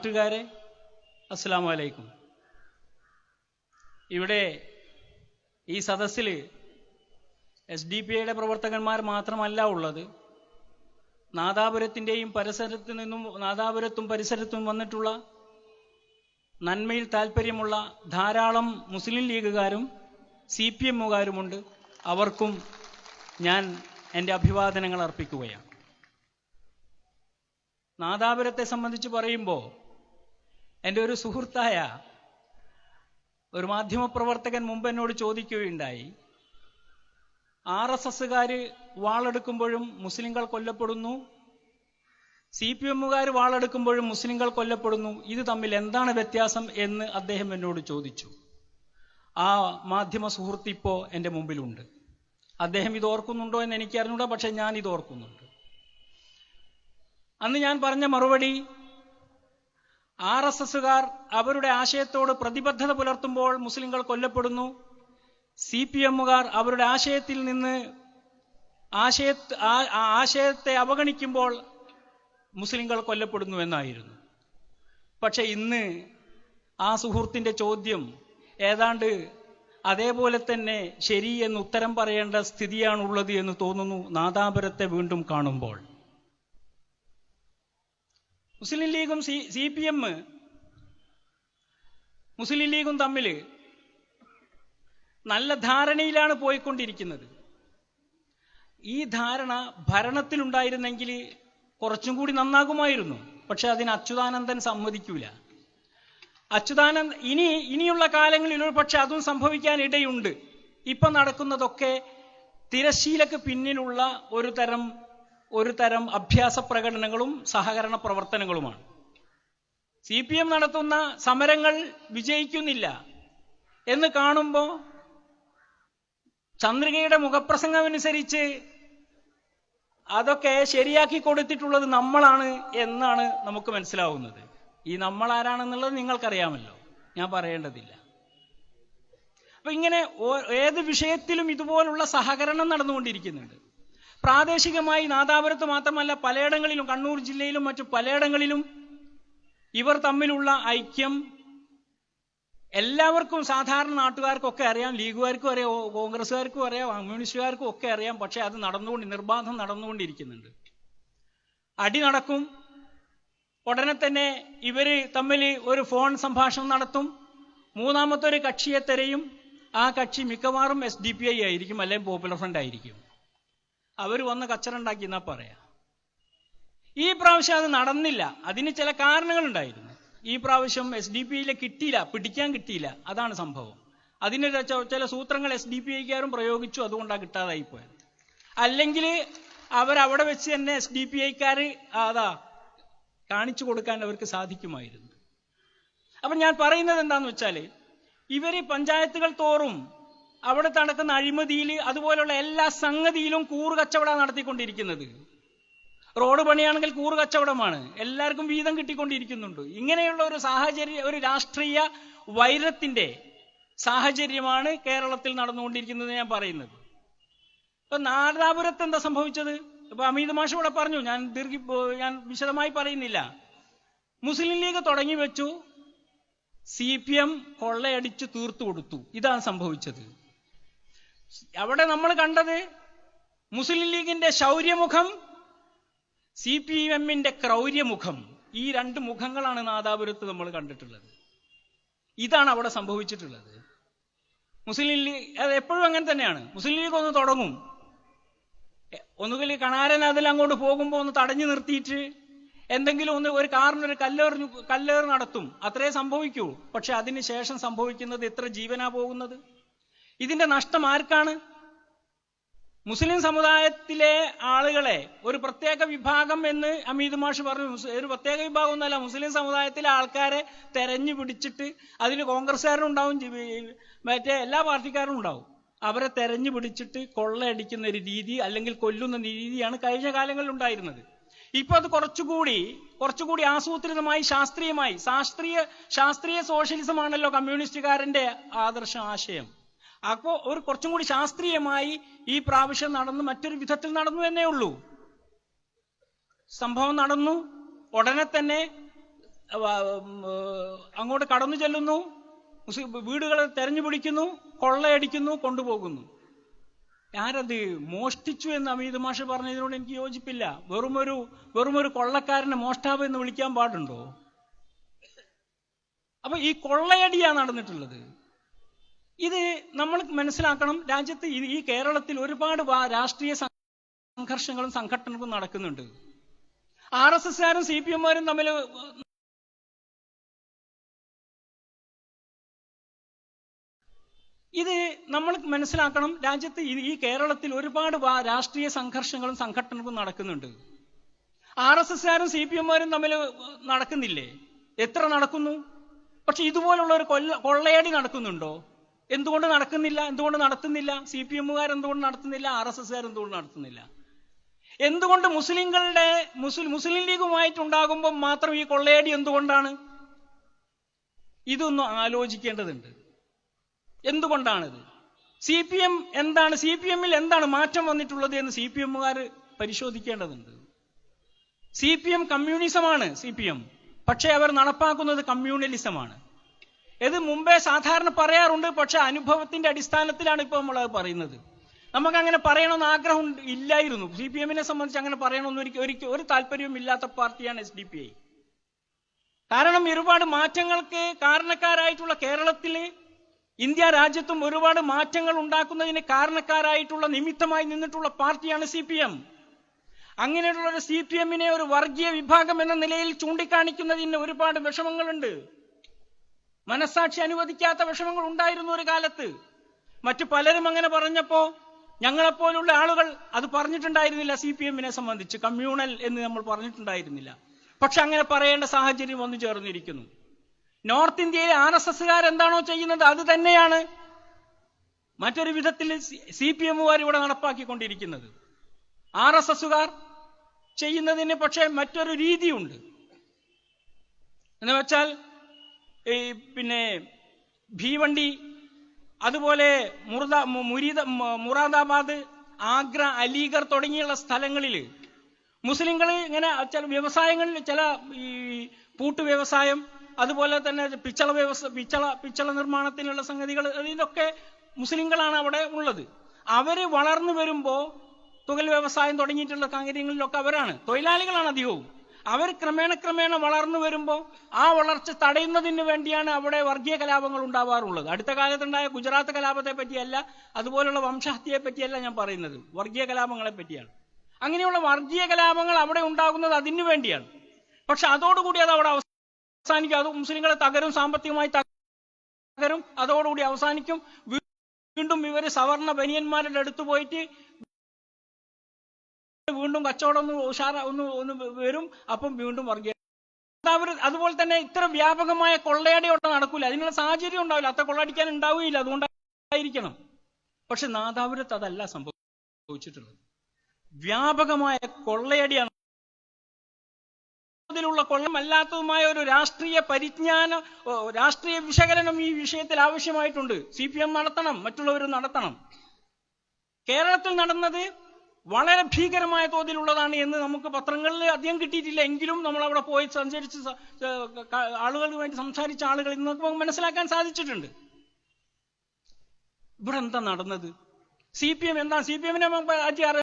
നാട്ടുകാരെ, അസ്സലാമു അലൈക്കും. ഇവിടെ ഈ സദസ്സിൽ SDPIയുടെ പ്രവർത്തകന്മാർ മാത്രമല്ല ഉള്ളത്. നാദാപുരത്തിൻ്റെയും നാദാപുരത്തും പരിസരത്തും വന്നിട്ടുള്ള നന്മയിൽ താല്പര്യമുള്ള ധാരാളം മുസ്ലിം ലീഗുകാരും CPMകാരുമുണ്ട്. അവർക്കും ഞാൻ എൻ്റെ അഭിവാദനങ്ങൾ അർപ്പിക്കുകയാണ്. നാദാപുരത്തെ സംബന്ധിച്ച് പറയുമ്പോൾ എൻ്റെ ഒരു സുഹൃത്തായ ഒരു മാധ്യമപ്രവർത്തകൻ മുമ്പ് എന്നോട് ചോദിക്കുകയുണ്ടായി, RSSകാർ വാളെടുക്കുമ്പോഴും മുസ്ലിങ്ങൾ കൊല്ലപ്പെടുന്നു, CPMകാർ വാളെടുക്കുമ്പോഴും മുസ്ലിങ്ങൾ കൊല്ലപ്പെടുന്നു, ഇത് തമ്മിൽ എന്താണ് വ്യത്യാസം എന്ന് അദ്ദേഹം എന്നോട് ചോദിച്ചു. ആ മാധ്യമ സുഹൃത്ത് ഇപ്പോൾ എൻ്റെ മുമ്പിലുണ്ട്. അദ്ദേഹം ഇത് ഓർക്കുന്നുണ്ടോ എന്ന് എനിക്കറിഞ്ഞൂടാ, പക്ഷെ ഞാൻ ഇത് ഓർക്കുന്നുണ്ട്. അന്ന് ഞാൻ പറഞ്ഞ മറുപടി, RSSകാർ അവരുടെ ആശയത്തോട് പ്രതിബദ്ധത പുലർത്തുമ്പോൾ മുസ്ലിങ്ങൾ കൊല്ലപ്പെടുന്നു, CPMകാർ അവരുടെ ആശയത്തിൽ നിന്ന് ആശയത്തെ അവഗണിക്കുമ്പോൾ മുസ്ലിങ്ങൾ കൊല്ലപ്പെടുന്നു എന്നായിരുന്നു. പക്ഷെ ഇന്ന് ആ സുഹൃത്തിന്റെ ചോദ്യം ഏതാണ്ട് അതേപോലെ തന്നെ ശരി എന്ന് ഉത്തരം പറയേണ്ട സ്ഥിതിയാണുള്ളത് എന്ന് തോന്നുന്നു നാദാപുരത്തെ വീണ്ടും കാണുമ്പോൾ. മുസ്ലിം ലീഗും CPM മുസ്ലിം ലീഗും തമ്മിൽ നല്ല ധാരണയിലാണ് പോയിക്കൊണ്ടിരിക്കുന്നത്. ഈ ധാരണ ഭരണത്തിലുണ്ടായിരുന്നെങ്കിൽ കുറച്ചും കൂടി നന്നാകുമായിരുന്നു. പക്ഷെ അതിന് അച്യുതാനന്ദൻ സമ്മതിക്കൂല. ഇനിയുള്ള കാലങ്ങളിൽ ഒരു പക്ഷെ അതും സംഭവിക്കാൻ ഇടയുണ്ട്. ഇപ്പൊ നടക്കുന്നതൊക്കെ തിരശ്ശീലക്ക് പിന്നിലുള്ള ഒരു തരം അഭ്യാസ പ്രകടനങ്ങളും സഹകരണ പ്രവർത്തനങ്ങളുമാണ്. CPM നടത്തുന്ന സമരങ്ങൾ വിജയിക്കുന്നില്ല എന്ന് കാണുമ്പോൾ ചന്ദ്രികയുടെ മുഖപ്രസംഗമനുസരിച്ച് അതൊക്കെ ശരിയാക്കി കൊടുത്തിട്ടുള്ളത് നമ്മളാണ് എന്നാണ് നമുക്ക് മനസ്സിലാവുന്നത്. ഈ നമ്മൾ ആരാണെന്നുള്ളത് നിങ്ങൾക്കറിയാമല്ലോ, ഞാൻ പറയേണ്ടതില്ല. അപ്പൊ ഇങ്ങനെ ഏത് വിഷയത്തിലും ഇതുപോലുള്ള സഹകരണം നടന്നുകൊണ്ടിരിക്കുന്നുണ്ട്. പ്രാദേശികമായി നാദാപുരത്ത് മാത്രമല്ല, പലയിടങ്ങളിലും, കണ്ണൂർ ജില്ലയിലും മറ്റു പലയിടങ്ങളിലും ഇവർ തമ്മിലുള്ള ഐക്യം എല്ലാവർക്കും, സാധാരണ നാട്ടുകാർക്കൊക്കെ അറിയാം, ലീഗുകാർക്കും അറിയാം, കോൺഗ്രസ്സുകാർക്കും അറിയാം, കമ്മ്യൂണിസ്റ്റുകാർക്കും ഒക്കെ അറിയാം. പക്ഷെ അത് നിർബാധം നടന്നുകൊണ്ടിരിക്കുന്നുണ്ട്. അടി നടക്കും. ഉടനെ തന്നെ ഇവര് തമ്മിൽ ഒരു ഫോൺ സംഭാഷണം നടത്തും. മൂന്നാമത്തെ ഒരു കക്ഷിയെ തിരയും. ആ കക്ഷി മിക്കവാറും SDPI ആയിരിക്കും, അല്ലെങ്കിൽ പോപ്പുലർ ഫ്രണ്ട് ആയിരിക്കും. അവർ വന്ന് കച്ചറുണ്ടാക്കി എന്നാ പറയാ. ഈ പ്രാവശ്യം അത് നടന്നില്ല. അതിന് ചില കാരണങ്ങളുണ്ടായിരുന്നു. ഈ പ്രാവശ്യം SDPIയിലെ പിടിക്കാൻ കിട്ടിയില്ല. അതാണ് സംഭവം. അതിന് ചില സൂത്രങ്ങൾ SDPIക്കാരും പ്രയോഗിച്ചു. അതുകൊണ്ടാണ് കിട്ടാതായി പോയത്. അല്ലെങ്കിൽ അവരവിടെ വെച്ച് തന്നെ SDPIക്കാര് കാണിച്ചു കൊടുക്കാൻ അവർക്ക് സാധിക്കുമായിരുന്നു. അപ്പൊ ഞാൻ പറയുന്നത് എന്താന്ന് വെച്ചാല്, ഇവര് പഞ്ചായത്തുകൾ തോറും അവിടെ നടക്കുന്ന അഴിമതിയിൽ, അതുപോലുള്ള എല്ലാ സംഗതിയിലും കൂറുകച്ചവടം നടത്തിക്കൊണ്ടിരിക്കുന്നത്. റോഡ് പണിയാണെങ്കിൽ കൂറുകച്ചവടമാണ്. എല്ലാവർക്കും വീതം കിട്ടിക്കൊണ്ടിരിക്കുന്നുണ്ട്. ഇങ്ങനെയുള്ള ഒരു സാഹചര്യം, ഒരു രാഷ്ട്രീയ വൈരത്തിന്റെ സാഹചര്യമാണ് കേരളത്തിൽ നടന്നുകൊണ്ടിരിക്കുന്നത് ഞാൻ പറയുന്നത്. ഇപ്പൊ നാദാപുരത്ത് എന്താ സംഭവിച്ചത്? ഇപ്പൊ അമീത് മാഷ് ഇവിടെ പറഞ്ഞു, ഞാൻ വിശദമായി പറയുന്നില്ല. മുസ്ലിം ലീഗ് തുടങ്ങി വെച്ചു, CPM കൊള്ളയടിച്ചു തീർത്തു കൊടുത്തു. ഇതാണ് സംഭവിച്ചത്. അവിടെ നമ്മൾ കണ്ടത് മുസ്ലിം ലീഗിന്റെ ശൗര്യമുഖം, CPMന്റെ ക്രൗര്യമുഖം. ഈ രണ്ട് മുഖങ്ങളാണ് നാദാപുരത്ത് നമ്മൾ കണ്ടിട്ടുള്ളത്. ഇതാണ് അവിടെ സംഭവിച്ചിട്ടുള്ളത്. മുസ്ലിം ലീഗ് അത് എപ്പോഴും അങ്ങനെ തന്നെയാണ്. മുസ്ലിം ലീഗ് ഒന്ന് തുടങ്ങും, ഒന്നുകിൽ കണാരൻ അതിൽ അങ്ങോട്ട് പോകുമ്പോൾ ഒന്ന് തടഞ്ഞു നിർത്തിയിട്ട് എന്തെങ്കിലും ഒരു കാറിനൊരു കല്ലേറ് നടത്തും. അത്രേ സംഭവിക്കൂ. പക്ഷെ അതിനുശേഷം സംഭവിക്കുന്നത് എത്ര ജീവനാ പോകുന്നത്? ഇതിന്റെ നഷ്ടം ആർക്കാണ്? മുസ്ലിം സമുദായത്തിലെ ആളുകളെ ഒരു പ്രത്യേക വിഭാഗം എന്ന് അമീദ് മാഷ് പറഞ്ഞു. ഒരു പ്രത്യേക വിഭാഗം ഒന്നല്ല, മുസ്ലിം സമുദായത്തിലെ ആൾക്കാരെ തെരഞ്ഞു പിടിച്ചിട്ട് അതിൽ കോൺഗ്രസ്സുകാരുണ്ടാവും, മറ്റേ എല്ലാ പാർട്ടിക്കാരും ഉണ്ടാവും. അവരെ തെരഞ്ഞു പിടിച്ചിട്ട് കൊള്ളയടിക്കുന്ന ഒരു രീതി, അല്ലെങ്കിൽ കൊല്ലുന്ന രീതിയാണ് കഴിഞ്ഞ കാലങ്ങളിൽ ഉണ്ടായിരുന്നത്. ഇപ്പൊ അത് കുറച്ചുകൂടി ആസൂത്രിതമായി, ശാസ്ത്രീയ സോഷ്യലിസമാണല്ലോ കമ്മ്യൂണിസ്റ്റുകാരന്റെ ആശയം. അപ്പോ കുറച്ചും കൂടി ശാസ്ത്രീയമായി ഈ പ്രാവശ്യം നടന്നു, മറ്റൊരു വിധത്തിൽ നടന്നു എന്നേ ഉള്ളൂ. സംഭവം നടന്നു. ഉടനെ തന്നെ അങ്ങോട്ട് കടന്നു ചെല്ലുന്നു, വീടുകൾ തെരഞ്ഞു പിടിക്കുന്നു, കൊള്ളയടിക്കുന്നു, കൊണ്ടുപോകുന്നു. ആരത് മോഷ്ടിച്ചു എന്ന് അമീത് മാഷ് പറഞ്ഞതിനോട് എനിക്ക് യോജിപ്പില്ല. വെറുമൊരു കൊള്ളക്കാരനെ മോഷ്ടാവ് എന്ന് വിളിക്കാൻ പാടുണ്ടോ? അപ്പൊ ഈ കൊള്ളയടിയാണ് നടന്നിട്ടുള്ളത്. ഇത് നമ്മൾ മനസ്സിലാക്കണം. രാജ്യത്ത് ഈ കേരളത്തിൽ ഒരുപാട് രാഷ്ട്രീയ സംഘർഷങ്ങളും സംഘടനകളും നടക്കുന്നുണ്ട്. RSSകാരും CPM-കാരും തമ്മിൽ ഇത് നമ്മൾ മനസ്സിലാക്കണം. രാജ്യത്ത് ഈ കേരളത്തിൽ ഒരുപാട് രാഷ്ട്രീയ സംഘർഷങ്ങളും സംഘടനകളും നടക്കുന്നുണ്ട്. RSSകാരും CPM-കാരും തമ്മിൽ നടക്കുന്നില്ലേ? എത്ര നടക്കുന്നു? പക്ഷെ ഇതുപോലുള്ള ഒരു കൊള്ളയടി നടക്കുന്നുണ്ടോ? എന്തുകൊണ്ട് നടത്തുന്നില്ല? CPM-കാർ എന്തുകൊണ്ട് നടത്തുന്നില്ല? RSSകാർ എന്തുകൊണ്ട് നടത്തുന്നില്ല? എന്തുകൊണ്ട് മുസ്ലിം ലീഗുമായിട്ടുണ്ടാകുമ്പോൾ മാത്രം ഈ കൊള്ളയടി എന്തുകൊണ്ടാണ്? ഇതൊന്നും ആലോചിക്കേണ്ടതുണ്ട്. എന്തുകൊണ്ടാണിത്? CPM-ൽ എന്താണ് മാറ്റം വന്നിട്ടുള്ളത് എന്ന് CPM-കാർ പരിശോധിക്കേണ്ടതുണ്ട്. CPM കമ്മ്യൂണിസമാണ്. പക്ഷെ അവർ നടപ്പാക്കുന്നത് കമ്മ്യൂണലിസമാണ്. ഇത് മുമ്പേ സാധാരണ പറയാറുണ്ട്. പക്ഷെ അനുഭവത്തിന്റെ അടിസ്ഥാനത്തിലാണ് ഇപ്പോൾ നമ്മൾ അത് പറയുന്നത്. നമുക്കങ്ങനെ പറയണമെന്ന് ആഗ്രഹം ഇല്ലായിരുന്നു. CPM-നെ സംബന്ധിച്ച് അങ്ങനെ പറയണമെന്ന് ഒരു താല്പര്യവും ഇല്ലാത്ത പാർട്ടിയാണ് SDPI. കാരണം ഒരുപാട് മാറ്റങ്ങൾക്ക് കാരണക്കാരായിട്ടുള്ള കേരളത്തിലെ ഇന്ത്യ രാജ്യത്തും ഒരുപാട് മാറ്റങ്ങൾ ഉണ്ടാക്കുന്നതിന് കാരണക്കാരായിട്ടുള്ള നിമിത്തമായി നിന്നിട്ടുള്ള പാർട്ടിയാണ് CPM. അങ്ങനെയുള്ള ഒരു CPM-നെ ഒരു വർഗീയ വിഭാഗം എന്ന നിലയിൽ ചൂണ്ടിക്കാണിക്കുന്നതിന് ഒരുപാട് വിഷമങ്ങളുണ്ട്. മനസ്സാക്ഷി അനുവദിക്കാത്ത വിഷമങ്ങൾ ഉണ്ടായിരുന്നു ഒരു കാലത്ത്. മറ്റു പലരും അങ്ങനെ പറഞ്ഞപ്പോ ഞങ്ങളെപ്പോലുള്ള ആളുകൾ അത് പറഞ്ഞിട്ടുണ്ടായിരുന്നില്ല. CPM-നെ സംബന്ധിച്ച് കമ്മ്യൂണൽ എന്ന് നമ്മൾ പറഞ്ഞിട്ടുണ്ടായിരുന്നില്ല. പക്ഷെ അങ്ങനെ പറയേണ്ട സാഹചര്യം വന്നു ചേർന്നിരിക്കുന്നു. നോർത്ത് ഇന്ത്യയിലെ RSSകാർ എന്താണോ ചെയ്യുന്നത് അത് തന്നെയാണ് മറ്റൊരു വിധത്തിൽ CPM-കാർ ഇവിടെ നടപ്പാക്കിക്കൊണ്ടിരിക്കുന്നത്. RSSകാർ ചെയ്യുന്നതിന് പക്ഷേ മറ്റൊരു രീതിയുണ്ട്. എന്ന് വെച്ചാൽ പിന്നെ ഭീവണ്ടി, അതുപോലെ മുറാദാബാദ്, ആഗ്ര, അലിഗർ തുടങ്ങിയുള്ള സ്ഥലങ്ങളിൽ മുസ്ലിങ്ങൾ ഇങ്ങനെ ചില വ്യവസായങ്ങളിൽ, ചില ഈ പൂട്ട് വ്യവസായം, അതുപോലെ തന്നെ പിച്ചള നിർമ്മാണത്തിനുള്ള സംഗതികൾ, ഇതിലൊക്കെ മുസ്ലിങ്ങളാണ് അവിടെ ഉള്ളത്. അവര് വളർന്നു വരുമ്പോ തുകൽ വ്യവസായം തുടങ്ങിയിട്ടുള്ള കാര്യങ്ങളിലൊക്കെ അവരാണ് തൊഴിലാളികളാണ് അധികവും. അവർ ക്രമേണ വളർന്നു വരുമ്പോൾ ആ വളർച്ച തടയുന്നതിന് വേണ്ടിയാണ് അവിടെ വർഗീയ കലാപങ്ങൾ ഉണ്ടാവാറുള്ളത്. അടുത്ത കാലത്തുണ്ടായ ഗുജറാത്ത് കലാപത്തെ പറ്റിയല്ല, അതുപോലുള്ള വംശഹത്യയെ പറ്റിയല്ല ഞാൻ പറയുന്നത്, വർഗീയ കലാപങ്ങളെ പറ്റിയാണ്. അങ്ങനെയുള്ള വർഗീയ കലാപങ്ങൾ അവിടെ ഉണ്ടാകുന്നത് അതിനു വേണ്ടിയാണ്. പക്ഷെ അതോടുകൂടി അത് അവിടെ അവസാനിക്കും. അത് മുസ്ലിങ്ങളെ തകരും, സാമ്പത്തികമായി തകരും. അതോടുകൂടി അവസാനിക്കും. വീണ്ടും ഇവര് സവർണ ബനിയന്മാരുടെ അടുത്ത് പോയിട്ട് വീണ്ടും കച്ചവടം ഒന്ന് വരും. അപ്പം വീണ്ടും വർഗീയ. അതുപോലെ തന്നെ ഇത്ര വ്യാപകമായ കൊള്ളയടിയോട്ടം നടക്കൂല. അതിനുള്ള സാഹചര്യം ഉണ്ടാവില്ല. അത്ര കൊള്ളയടിക്കാൻ ഉണ്ടാവുകയില്ല. അതുകൊണ്ടായിരിക്കണം. പക്ഷെ നാദാപുരത്ത് അതല്ല സംഭവിച്ചിട്ടുള്ളത്. വ്യാപകമായ കൊള്ളയടിയാണ്. ിലുള്ള കൊള്ളമല്ലാത്തതുമായ ഒരു രാഷ്ട്രീയ പരിജ്ഞാനം, രാഷ്ട്രീയ വിശകലനം ഈ വിഷയത്തിൽ ആവശ്യമായിട്ടുണ്ട്. CPM നടത്തണം, മറ്റുള്ളവരും നടത്തണം. കേരളത്തിൽ നടന്നത് വളരെ ഭീകരമായ തോതിലുള്ളതാണ് എന്ന് നമുക്ക് പത്രങ്ങളിൽ അധികം കിട്ടിയിട്ടില്ല. എങ്കിലും നമ്മൾ അവിടെ പോയി സഞ്ചരിച്ച് ആളുകളുമായിട്ട് സംസാരിച്ച ആളുകളിൽ നിന്ന് നമുക്ക് മനസ്സിലാക്കാൻ സാധിച്ചിട്ടുണ്ട്. ഇവിടെ എന്താ നടന്നത്? CPM എന്താ? CPM-നെ